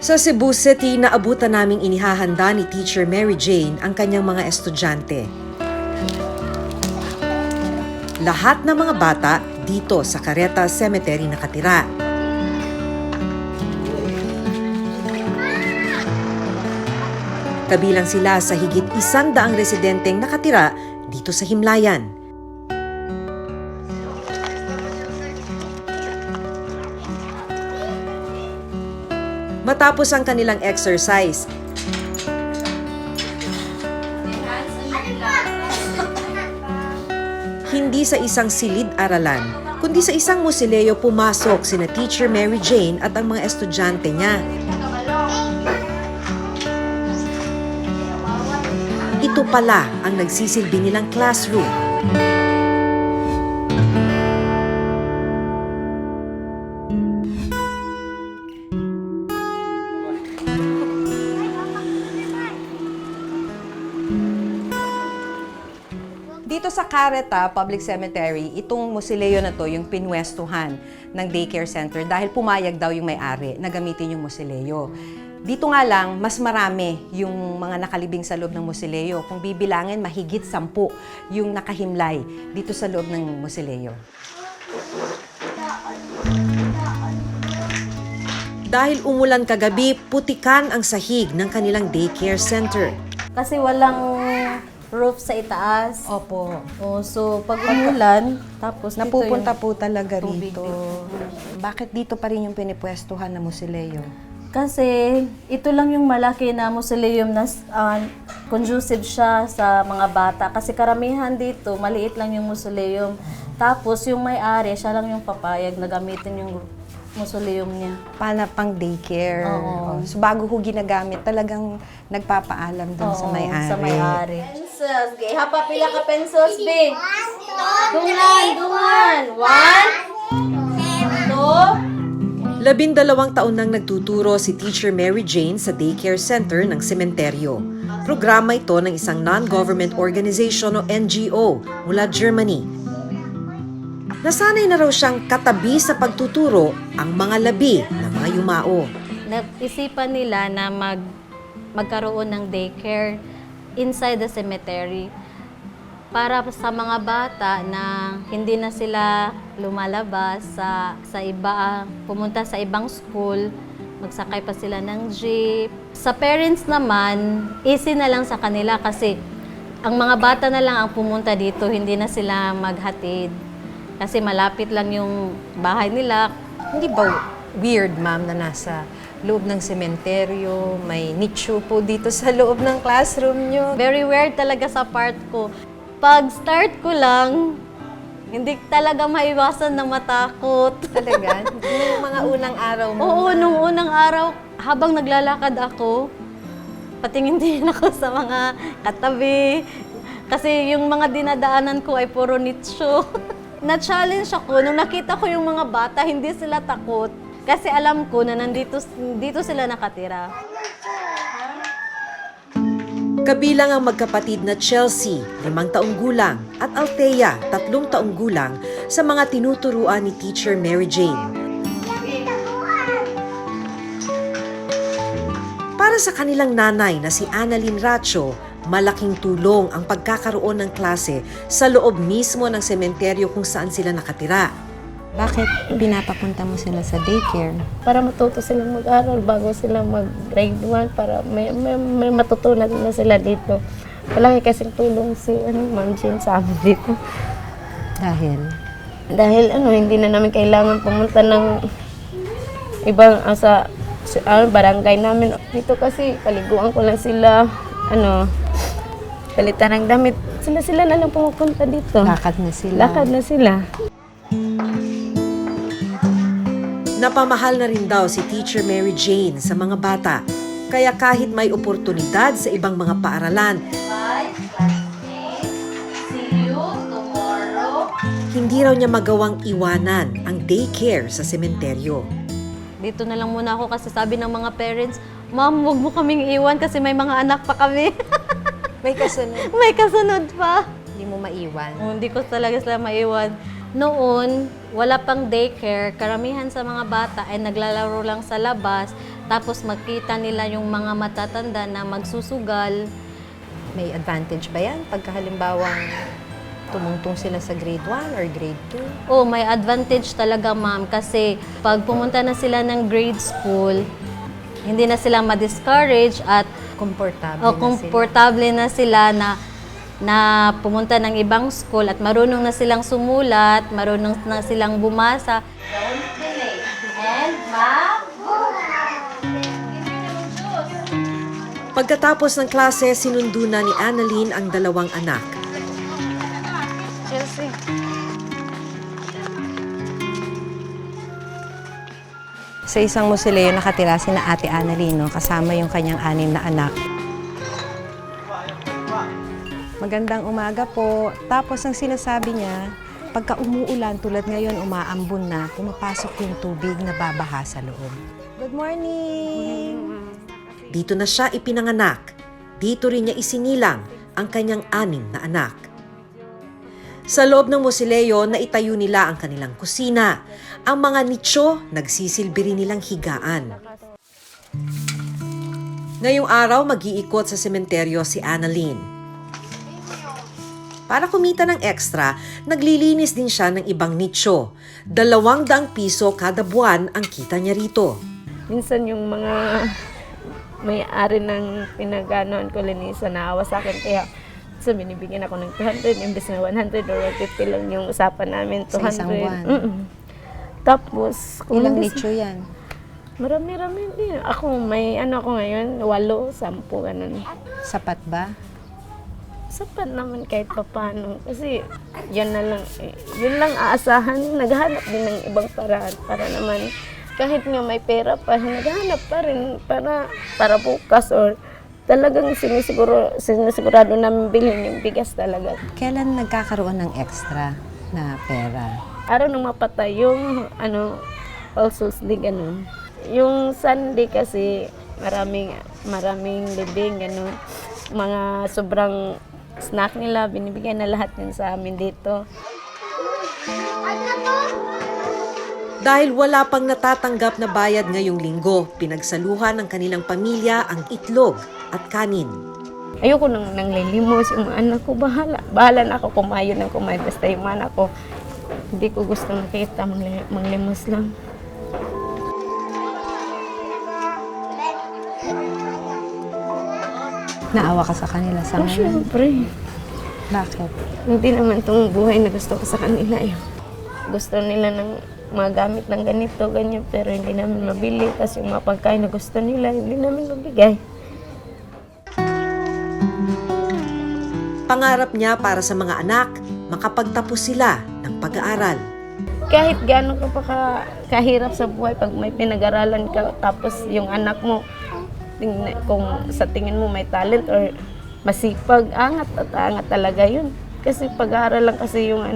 Sa Cebu City, naabutan naming inihahanda ni Teacher Mary Jane ang kanyang mga estudyante. Lahat ng mga bata dito sa Careta Cemetery nakatira. Kabilang sila sa higit 100 residenteng nakatira dito sa Himlayan. Matapos ang kanilang exercise, hindi sa isang silid-aralan, kundi sa isang musileo pumasok sina Teacher Mary Jane at ang mga estudyante niya. Ito pala ang nagsisilbi nilang classroom. Dito sa Careta Public Cemetery, itong musileo na to yung pinwestuhan ng daycare center dahil pumayag daw yung may-ari na gamitin yung musileo. Dito nga lang, mas marami yung mga nakalibing sa loob ng musileo. Kung bibilangin, mahigit 10 yung nakahimlay dito sa loob ng musileo. Dahil umulan kagabi, putikan ang sahig ng kanilang daycare center. Kasi walang roof sa itaas. Opo. So pag umulan, tapos Napupunta dito po talaga tubig rito. Bakit dito pa rin yung pinipwestuhan na musileo? Kasi ito lang yung malaki na mausoleum na conducive siya sa mga bata. Kasi karamihan dito, maliit lang yung mausoleum. Tapos yung may-ari, siya lang yung papayag na gamitin yung mausoleum niya. Pang daycare. Oo. So bago ho ginagamit, talagang nagpapaalam doon sa may-ari. Sa may-ari. Pencils. Okay, hapa pila ka pencils, be. Dungan. 1, 2. 12 taon nang nagtuturo si Teacher Mary Jane sa daycare center ng sementeryo. Programa ito ng isang non-government organization o NGO mula Germany. Nasanay na raw siyang katabi sa pagtuturo ang mga labi ng mga yumao. Nag-isipan nila na magkaroon ng daycare inside the cemetery para sa mga bata na hindi na sila lumalabas sa iba, pumunta sa ibang school, magsakay pa sila ng jeep. Sa parents naman, easy na lang sa kanila kasi ang mga bata na lang ang pumunta dito, hindi na sila maghatid. Kasi malapit lang yung bahay nila. Hindi ba weird, ma'am, na nasa loob ng sementeryo, may nicho po dito sa loob ng classroom nyo? Very weird talaga sa part ko. Pag start ko lang, hindi talaga maiwasan na matakot. Talaga? Nung mga unang araw mo? Oo, nung unang araw, habang naglalakad ako, patingin-tingin ako sa mga katabi. Kasi yung mga dinadaanan ko ay puro nicho. Na-challenge ako nung nakita ko yung mga bata, hindi sila takot. Kasi alam ko na dito sila nakatira. Kabilang ang magkapatid na Chelsea, 5 taong gulang, at Althea, 3 taong gulang, sa mga tinuturuan ni Teacher Mary Jane. Para sa kanilang nanay na si Annalyn Racho, malaking tulong ang pagkakaroon ng klase sa loob mismo ng sementeryo kung saan sila nakatira. Bakit pinapapunta mo sila sa daycare? Para matuto silang mag-aral bago sila mag-grade 1 para may matutunan na sila dito. Malaki kasing tulong si Ma'am Jane sa amin dito. Dahil hindi na namin kailangan pumunta ng ibang barangay namin. Dito kasi paliguan ko lang sila, palitan ng damit. Sila na lang pumupunta dito. Lakad na sila. Napamahal na rin daw si Teacher Mary Jane sa mga bata, kaya kahit may oportunidad sa ibang mga paaralan, hindi raw niya magawang iwanan ang daycare sa sementeryo. Dito na lang muna ako kasi sabi ng mga parents, Ma'am, huwag mo kaming iwan kasi may mga anak pa kami. May kasunod. May kasunod pa. Hindi mo maiwan. Hindi ko talaga sila maiwan. Noon, wala pang daycare. Karamihan sa mga bata ay naglalaro lang sa labas. Tapos makita nila yung mga matatanda na magsusugal. May advantage ba yan pagka halimbawang tumungtong sila sa grade 1 or grade 2? Oh, may advantage talaga, ma'am, kasi pag pumunta na sila ng grade school, hindi na sila ma-discourage at komportable na sila na pumunta ng ibang school at marunong na silang sumulat, marunong na silang bumasa. Pagkatapos ng klase, sinundo na ni Annalyn ang dalawang anak. Chelsea. Sa isang musileo nakatira si na Ate Annalyn, no? Kasama yung kanyang 6 na anak. Magandang umaga po. Tapos ang sinasabi niya, pagka umuulan tulad ngayon, umaambon na, pumapasok yung tubig na babaha sa loob. Good morning! Dito na siya ipinanganak. Dito rin niya isinilang ang kanyang 6 na anak. Sa loob ng musileo, naitayo nila ang kanilang kusina. Ang mga nicho, nagsisilbi rin nilang higaan. Ngayong araw, mag-iikot sa sementeryo si Annalyn. Para kumita ng extra, naglilinis din siya ng ibang nicho. 200 piso kada buwan ang kita niya rito. Minsan yung mga may-ari ng pinaganoan ko, linisan, naawa sa akin. Kaya so, binibigyan ako ng 200, imbes na 100 or 150 lang yung usapan namin, 200. Sa isang buwan? Tapos, kung Ilang hindi- nicho yan? Marami-rami din. Ako, may ano ako ngayon, 8, 10, ganun. Sapat ba? Sapat naman kahit papano. Kasi, yan na lang, yun lang aasahan. Naghahanap din ng ibang paraan para naman, kahit nga may pera pa, naghahanap pa rin para bukas or talagang sinisigurado namin bilhin yung bigas talaga. Kailan nagkakaroon ng extra na pera? Araw nung mapatay yung All Souls Day, ganun. Yung Sunday kasi maraming libing, ganun. Mga sobrang snack nila, binibigyan na lahat yun sa amin dito. Dahil wala pang natatanggap na bayad ngayong linggo, pinagsaluhan ng kanilang pamilya ang itlog at kanin. Ayoko nang lilimos yung mga anak ko, bahala na ako kumayo ng kumayo, basta yung mga anak ko, hindi ko gusto nakita, manglimos lang. Naawa ka sa kanila sa Oh, ngayon? syempre. Bakit? Hindi naman itong buhay na gusto ko sa kanila. Gusto nila ng mga gamit ng ganito, ganyan, pero hindi namin mabili. Tapos yung mga pagkain na gusto nila, hindi namin mabigay. Pangarap niya para sa mga anak, makapagtapos sila ng pag-aaral. Kahit gaano ka pa kahirap sa buhay, pag may pinag-aralan ka, tapos yung anak mo, kung sa tingin mo may talent or masipag, angat at angat talaga yun. Kasi pag-aaral lang kasi yung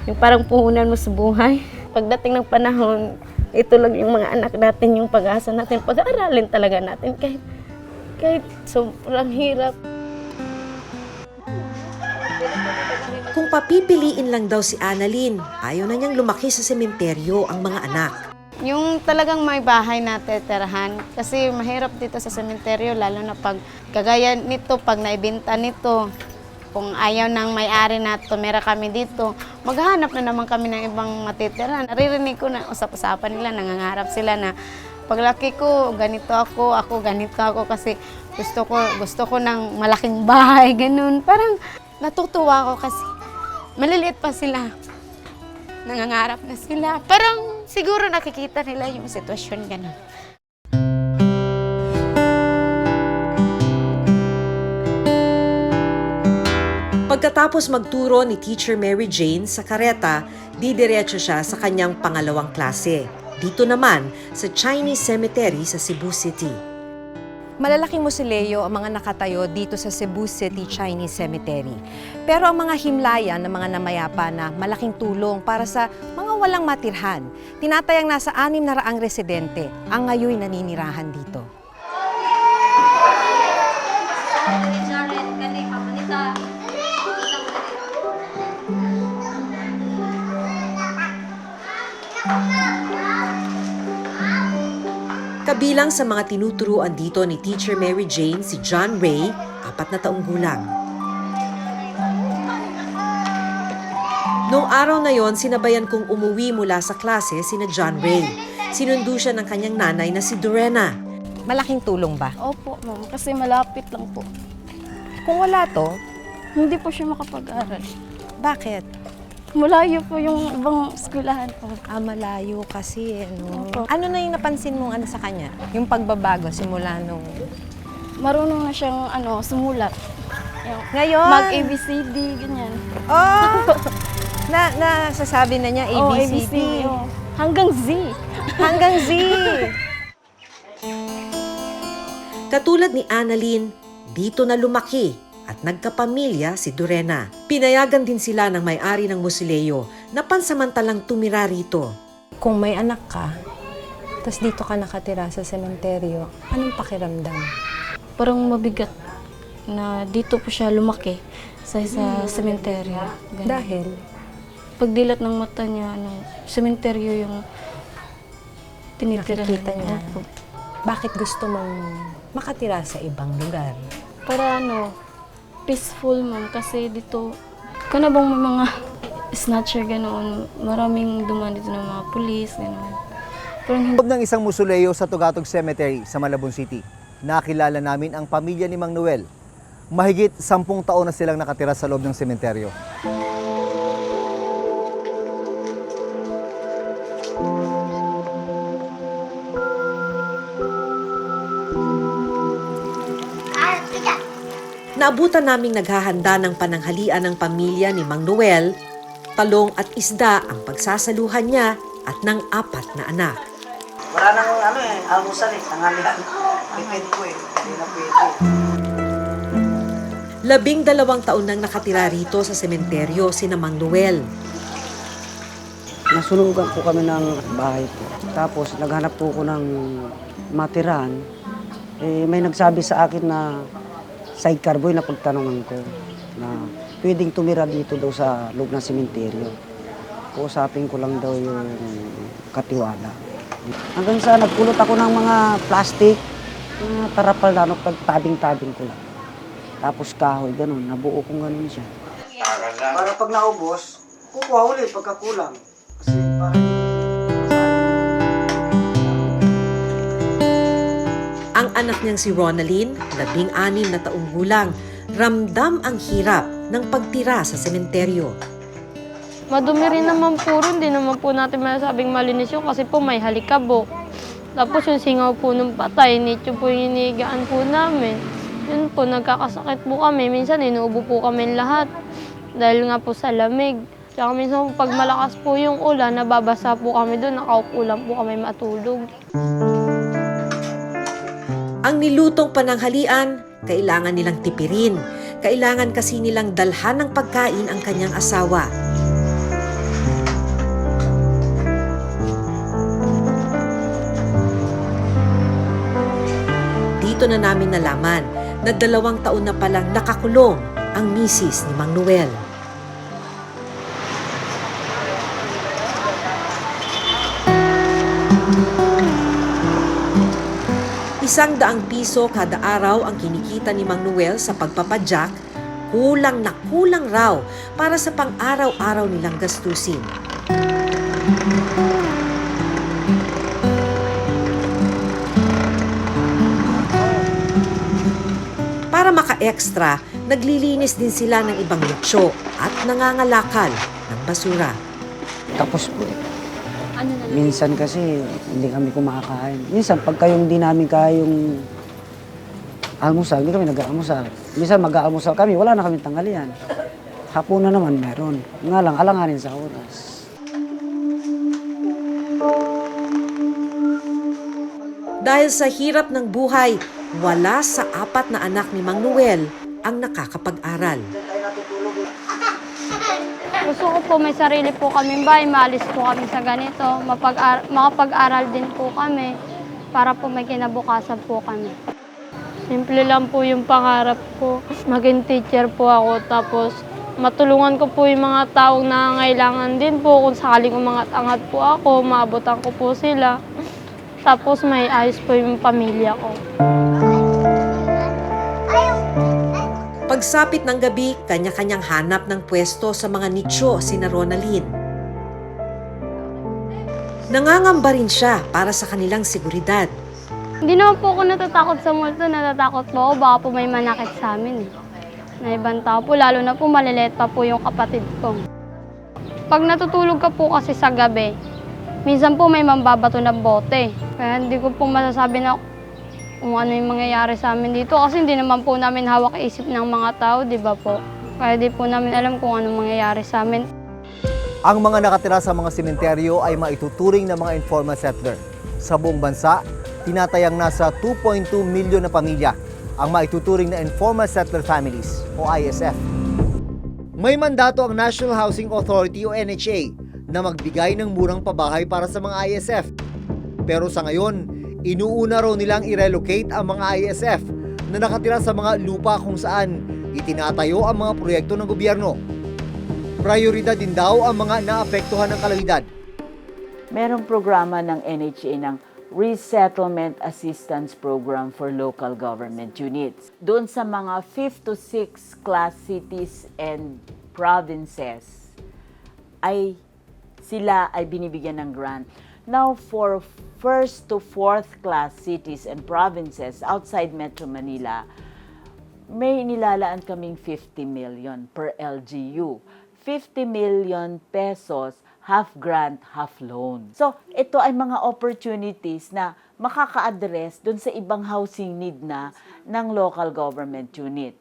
yung parang puhunan mo sa buhay. Pagdating ng panahon, ito lang yung mga anak natin, yung pag-asa natin, pag-aaralin talaga natin kahit sobrang hirap. Kung papipiliin lang daw si Annalyn, ayaw na niyang lumaki sa sementeryo ang mga anak. Yung talagang may bahay na teterahan. Kasi mahirap dito sa sementeryo, lalo na pag kagaya nito, pag naibenta nito, kung ayaw ng may-ari na tumira kami dito, maghahanap na naman kami ng ibang matitirahan. Naririnig ko na usap-usapan nila, nangangarap sila na paglaki ko, ganito ako ganito ako kasi gusto ko ng malaking bahay, ganun. Parang natutuwa ako kasi maliliit pa sila. Nangangarap na sila. Parang siguro nakikita nila yung sitwasyon ganun. Pagkatapos magturo ni Teacher Mary Jane sa kareta, didiretso siya sa kanyang pangalawang klase. Dito naman sa Chinese Cemetery sa Cebu City. Malalaking musileo ang mga nakatayo dito sa Cebu City Chinese Cemetery. Pero ang mga himlayan ng mga namayapa na malaking tulong para sa mga walang matirhan, tinatayang nasa 600 residente ang ngayon naninirahan dito. Kabilang sa mga tinuturuan dito ni Teacher Mary Jane si John Ray, 4 na taong gulang. Noong araw na yon, sinabayan kong umuwi mula sa klase sina John Ray. Sinundo siya ng kanyang nanay na si Dorena. Malaking tulong ba? Opo, ma'am. Kasi malapit lang po. Kung wala to, Hindi po siya makapag-aral. bakit? Malayo po yung ibang eskwelahan po. Malayo kasi, no? Opo. Ano na yung napansin mong sa kanya? Yung pagbabago simula nung... Marunong na siyang sumulat. Yung Ngayon? Mag-ABCD, ganyan. Oh! Nasasabi na niya Oo, ABCD. oo. Hanggang Z. Hanggang Z. Katulad ni Annalyn, dito na lumaki at nagkapamilya si Dorena. Pinayagan din sila ng may-ari ng Musileo na pansamantalang tumira rito. Kung may anak ka, tapos dito ka nakatira sa sementeryo, anong pakiramdam? Parang mabigat na dito po siya lumaki sa sementeryo. Ganyan. Dahil, Pagdilat ng mata niya, sementeryo yung tinitira nakikita niya. Opo. Bakit gusto mong makatira sa ibang lugar? Para peaceful, ma'am. Kasi dito, bang may mga snatcher, ganoon. Maraming dumaan dito ng mga pulis, ganoon. Pero hindi. Loob ng isang musuleo sa Tugatog Cemetery sa Malabon City, nakilala namin ang pamilya ni Mang Noel. Mahigit 10 taon na silang nakatira sa loob ng sementeryo. Naabutan naming naghahanda ng pananghalian ng pamilya ni Mang Noel, talong at isda ang pagsasaluhan niya at ng 4 na anak. Wala nang almusal tanghalian. Pwede po hindi na pwede. 12 taon nang nakatira rito sa sementeryo si Mang Noel. Nasunugan po kami ng bahay po. Tapos naghanap po ko ng matiran. May nagsabi sa akin na sidecar boy na pagtanungan ko na pwedeng tumira dito daw sa loob ng sementeryo. Kausapin ko lang daw yung katiwala. Hanggang sa nagkulot ako ng mga plastic, tarapal na pagtabing-tabing ko lang. Tapos kahoy, ganun, nabuo kong ganun siya. Para pag naubos, kukuha ulit pagkakulang. Kasi parang Ang anak niyang si Ronaldine, 16 na taong gulang, ramdam ang hirap ng pagtira sa sementeryo. Madumi rin naman po rin, hindi naman po natin masasabing malinis yun kasi po may halikabok. Tapos yung singaw po ng patay, nityo po yung inigaan po namin. Yun po, nagkakasakit po kami. Minsan inuubo po kami lahat dahil nga po sa lamig. Tsaka minsan pag malakas po yung ulan, nababasa po kami doon, nakaupo lang po kami matulog. Ang nilutong pananghalian, kailangan nilang tipirin. Kailangan kasi nilang dalhan ng pagkain ang kanyang asawa. Dito na namin nalaman na 2 taon na palang nakakulong ang misis ni Mang Noel. ₱100 kada araw ang kinikita ni Mang Noel sa pagpapadyak, kulang na kulang raw para sa pang-araw-araw nilang gastusin. Para maka-extra, naglilinis din sila ng ibang lutso at nangangalakal ng basura. tapos po. Minsan kasi hindi kami kumakain. Minsan pagka yung di namin kaya yung almusal, hindi kami nag-aalmusal. Minsan mag-aalmusal kami, wala na kami tanghalian. Hapunan naman meron. Nga lang, alanganin sa oras. Dahil sa hirap ng buhay, wala sa 4 na anak ni Mang Noel ang nakakapag-aral. Gusto ko po may sarili po kaming bahay, maalis po kami sa ganito, makapag-aral din po kami para po may kinabukasan po kami. Simple lang po yung pangarap ko. Maging teacher po ako, tapos matulungan ko po yung mga taong nangangailangan din po. Kung sakaling umangat-angat po ako, maabutan ko po sila. Tapos may ayos po yung pamilya ko. Pagsapit ng gabi, kanya-kanyang hanap ng pwesto sa mga nicho sina Ronalyn. Nangangamba rin siya para sa kanilang seguridad. Hindi naman po ako natatakot sa multo, natatakot po ako baka po may manakit sa amin na ibang tao po, lalo na po maliliit pa po yung kapatid ko. Pag natutulog ka po kasi sa gabi, minsan po may mambabato na bote. Kaya hindi ko po masasabi na kung ano yung mangyayari sa amin dito kasi hindi naman po namin hawak isip ng mga tao, di ba po? Kaya di po namin alam kung ano mangyayari sa amin. Ang mga nakatira sa mga sementeryo ay maituturing na mga informal settler. Sa buong bansa, tinatayang nasa 2.2 milyon na pamilya ang maituturing na informal settler families o ISF. May mandato ang National Housing Authority o NHA na magbigay ng murang pabahay para sa mga ISF. Pero sa ngayon, inuuna raw nilang i-relocate ang mga ISF na nakatira sa mga lupa kung saan itinatayo ang mga proyekto ng gobyerno. Prioridad din daw ang mga naapektuhan ng kalamidad. Merong programa ng NHA ng Resettlement Assistance Program for Local Government Units. Doon sa mga 5th to 6th class cities and provinces ay sila ay binibigyan ng grant. Now for 1st to 4th class cities and provinces outside Metro Manila, may nilalaan kaming 50 million per LGU. 50 million pesos, half grant, half loan. So, ito ay mga opportunities na makaka-address dun sa ibang housing need na ng local government unit.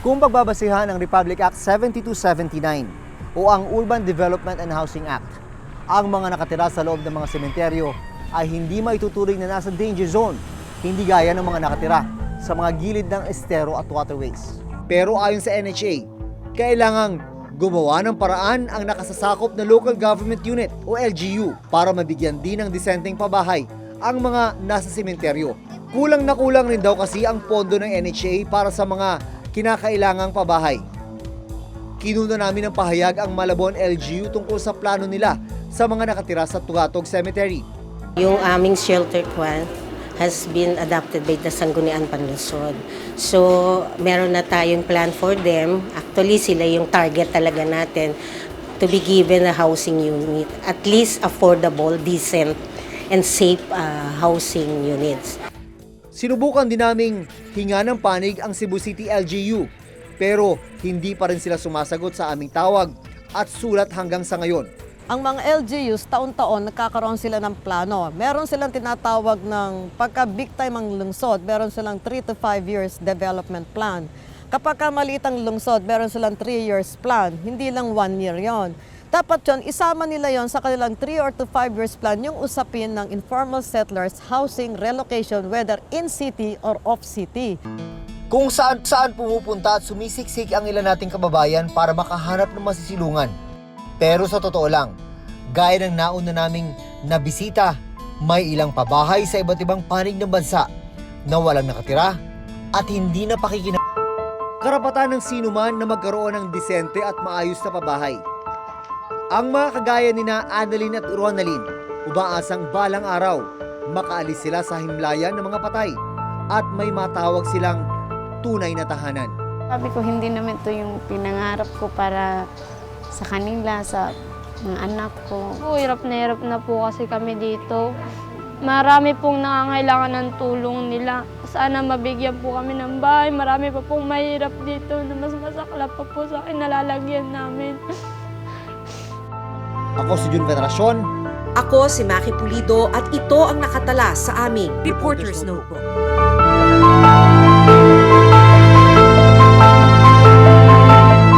Kung pagbabasihan ang Republic Act 7279 o ang Urban Development and Housing Act, ang mga nakatira sa loob ng mga sementeryo ay hindi maituturing na nasa danger zone, hindi gaya ng mga nakatira sa mga gilid ng estero at waterways. Pero ayon sa NHA, kailangang gumawa ng paraan ang nakasasakop na local government unit o LGU para mabigyan din ng disenteng pabahay ang mga nasa sementeryo. Kulang na kulang rin daw kasi ang pondo ng NHA para sa mga kinakailangang pabahay. Kinuna namin ng pahayag ang Malabon LGU tungkol sa plano nila sa mga nakatira sa Tugatog Cemetery. Yung aming shelter plan has been adopted by the Sangguniang Panlungsod. So, meron na tayong plan for them. Actually, sila yung target talaga natin to be given a housing unit. At least affordable, decent, and safe housing units. Sinubukan din naming hinga ng panig ang Cebu City LGU, pero hindi pa rin sila sumasagot sa aming tawag at sulat hanggang sa ngayon. Ang mga LGUs, taon-taon nagkakaroon sila ng plano. Meron silang tinatawag ng pagka big time ang lungsod, meron silang 3 to 5 years development plan. Kapag maliit ang lungsod, meron silang 3 years plan, hindi lang 1 year yon. Dapat yon, isama nila yon sa kanilang 3 or to 5 years plan yung usapin ng informal settlers, housing, relocation, whether in city or off city. Kung saan pumupunta at sumisiksik ang ilan nating kababayan para makahanap ng masisilungan. Pero sa totoo lang, gaya ng nauna naming nabisita, may ilang pabahay sa iba't ibang panig ng bansa na walang nakatira at hindi na karapatan ng sinuman na magkaroon ng disente at maayos na pabahay. Ang mga kagaya ni na Annalyn at Ronalyn, umaasang balang araw, makaalis sila sa himlayan ng mga patay at may matawag silang tunay na tahanan. Sabi ko, hindi naman ito yung pinangarap ko para sa kanila, sa mga anak ko. Hirap na po kasi kami dito. Marami pong nangangailangan ng tulong nila. Sana mabigyan po kami ng bahay. Marami pa pong mahirap dito na mas masakla pa po sa akin nalalagyan namin. Ako si Jun Veneracion. Ako si Maki Pulido at ito ang nakatala sa aming Reporter's Notebook.